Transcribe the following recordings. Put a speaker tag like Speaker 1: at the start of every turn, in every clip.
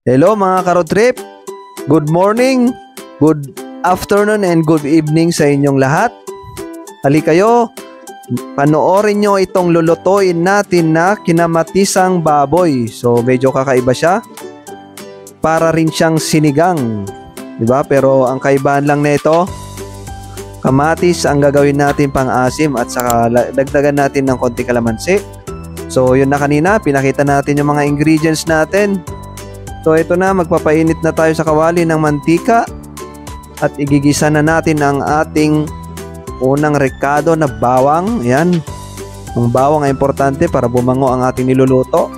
Speaker 1: Hello mga ka-road trip. Good morning, good afternoon, and good evening sa inyong lahat. Halika kayo, panoorin nyo itong lulutuin natin na kinamatisang baboy. So medyo kakaiba siya. Para rin siyang sinigang, diba? Pero ang kaibahan lang nito, kamatis ang gagawin natin pang asim at saka dagdagan natin ng konti kalamansi. So yun na kanina, pinakita natin yung mga ingredients natin. So ito na, magpapainit na tayo sa kawali ng mantika at igigisa na natin ang ating unang rekado na bawang. Ayan, ang bawang ay importante para bumango ang ating niluluto.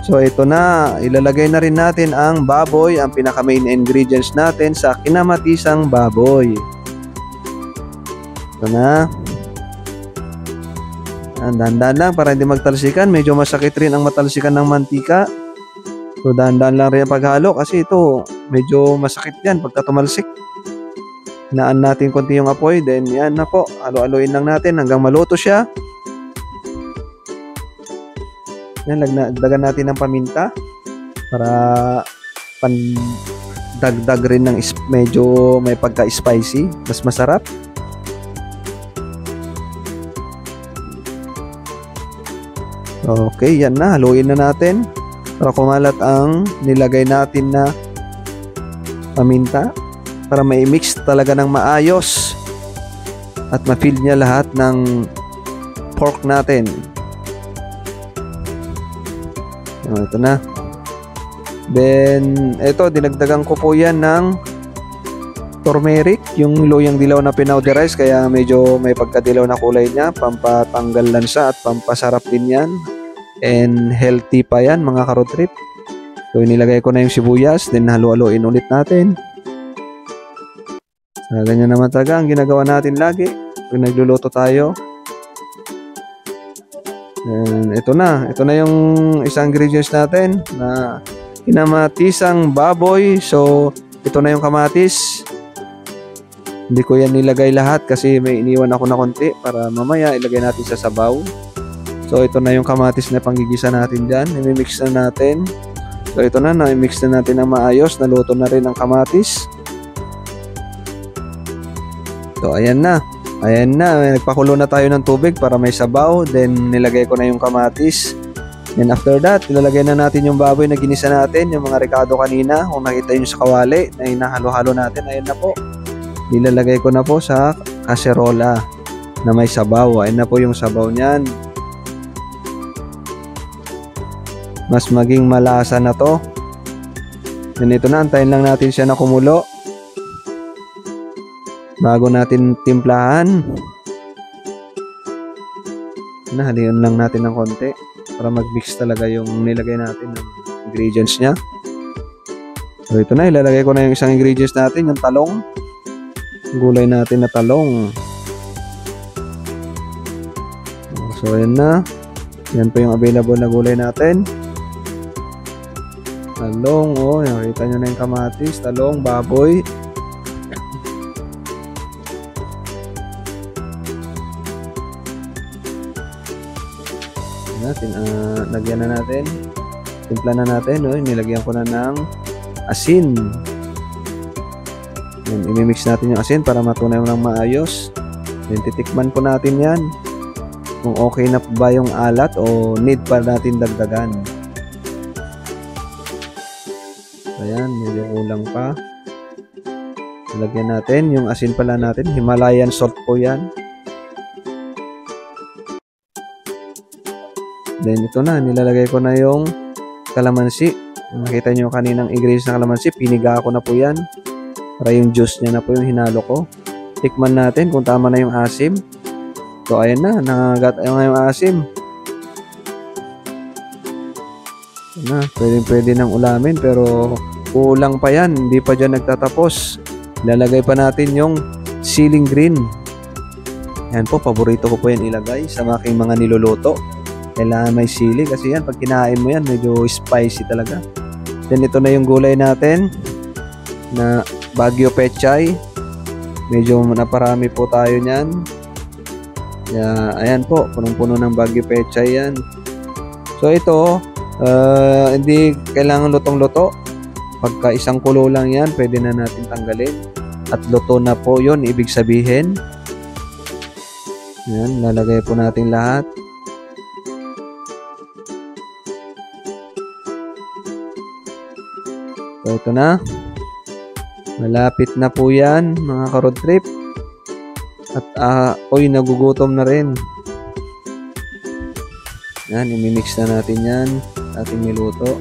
Speaker 1: So ito na, ilalagay na rin natin ang baboy, ang pinaka main ingredients natin sa kinamatisang baboy. Ito na. Dahan-dahan lang para hindi magtalsikan. Medyo masakit rin ang matalsikan ng mantika. So dahan-dahan lang rin ang paghalo kasi ito medyo masakit yan pagka tumalsik. Hinaan natin konti yung apoy, then yan na po, halo-haloin lang natin hanggang maluto siya. Yan, dagdagan natin ng paminta para pandagdag rin ng medyo may pagka-spicy, mas masarap. Okay, yan na, haluin na natin para kumalat ang nilagay natin na paminta para mai-mix talaga ng maayos at ma-feel niya lahat ng pork natin. Ito na. Then, ito, dinagdagan ko po yan ng turmeric, yung luyang dilaw na pinowderize, kaya medyo may pagkadilaw na kulay niya, pampatanggal lansa at pampasarap din yan. And healthy pa yan mga ka-road trip. So, inilagay ko na yung sibuyas, then halo-haloin ulit natin. Ganyan naman talaga ang ginagawa natin lagi pag nagluluto tayo. And ito na yung isang ingredients natin na kinamatisang baboy. So ito na yung kamatis. Hindi ko yan nilagay lahat kasi may iniwan ako na konti para mamaya ilagay natin sa sabaw. So ito na yung kamatis na panggigisa natin dyan. I-mix na natin. So ito na, i-mix na natin ng maayos. Naluto na rin ang kamatis. So ayan na. Ayan na, nagpakulo na tayo ng tubig para may sabaw. Then nilagay ko na yung kamatis. And after that, ilalagay na natin yung baboy na ginisa natin, yung mga rekado kanina. Kung nakita nyo sa kawali na hinahalo-halo natin, ayan na po. Ilalagay ko na po sa kaserola na may sabaw. Ayan na po yung sabaw niyan. Mas maging malasa na to. And ito na, antayin lang natin siya na kumulo bago natin timplahan. Nahalian lang natin ng konti para mag-mix talaga yung nilagay natin ng ingredients niya. So ito na, ilalagay ko na yung isang ingredients natin, yung talong. Gulay natin na talong. So yan na. Yan po yung available na gulay natin. Talong, nakita nyo na yung kamatis, talong, baboy. Lagyan na natin, timpla na natin, nilagyan ko na ng asin. I-mix natin yung asin para matunay ng maayos. Then titikman po natin yan kung okay na ba yung alat o need pa natin dagdagan. Ayan, medyo kulang pa. Lagyan natin yung asin pala natin, Himalayan salt po yan. Then ito na, nilalagay ko na yung kalamansi. Nakita nyo kaninang ingredients ng kalamansi, piniga ko na po yan. Para yung juice niya na po yung hinalo ko. Tikman natin kung tama na yung asim. So ayan na, nangagat yung asim. Ito na, pwede nang ulamin pero kulang pa yan. Hindi pa dyan nagtatapos. Ilalagay pa natin yung ceiling green. Yan po, paborito ko po yan ilagay sa aking mga niluluto. Kailangan may sili kasi yan, pag kinain mo yan, medyo spicy talaga. Then ito na yung gulay natin na Baguio Pechay. Medyo naparami po tayo niyan. Ayan po, punong-puno ng Baguio Pechay yan. So ito, Hindi kailangan lutong-luto. Pagka isang kulo lang yan, pwede na natin tanggalin. At luto na po yun, ibig sabihin. Yan, lalagay po natin lahat. So, ito na. Malapit na po yan, mga ka-road trip. At, nagugutom na rin. Yan, imimix na natin yan. Ating niluto.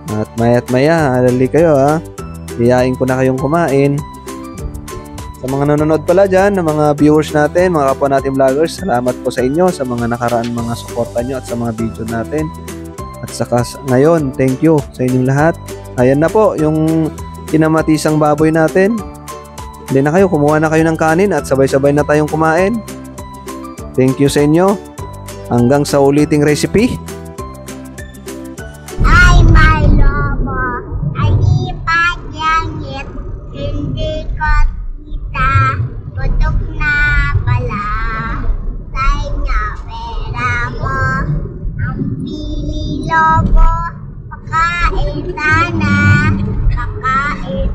Speaker 1: At maya, alali kayo ha. Iyain ko na kayong kumain. Sa mga nanonood pala dyan, ng mga viewers natin, mga kapwa natin vloggers, salamat po sa inyo sa mga nakaraan mga suporta nyo at sa mga video natin. At saka ngayon, thank you sa inyong lahat. Ayan na po, yung kinamatisang baboy natin. Hindi na kayo, kumuha na kayo ng kanin at sabay-sabay na tayong kumain. Thank you sa inyo. Hanggang sa uliting recipe.
Speaker 2: Ay, my lobo, alipad langit, hindi ko kita, putok na pala, kanya pera mo, ang pili lobo, pakain sana, pakain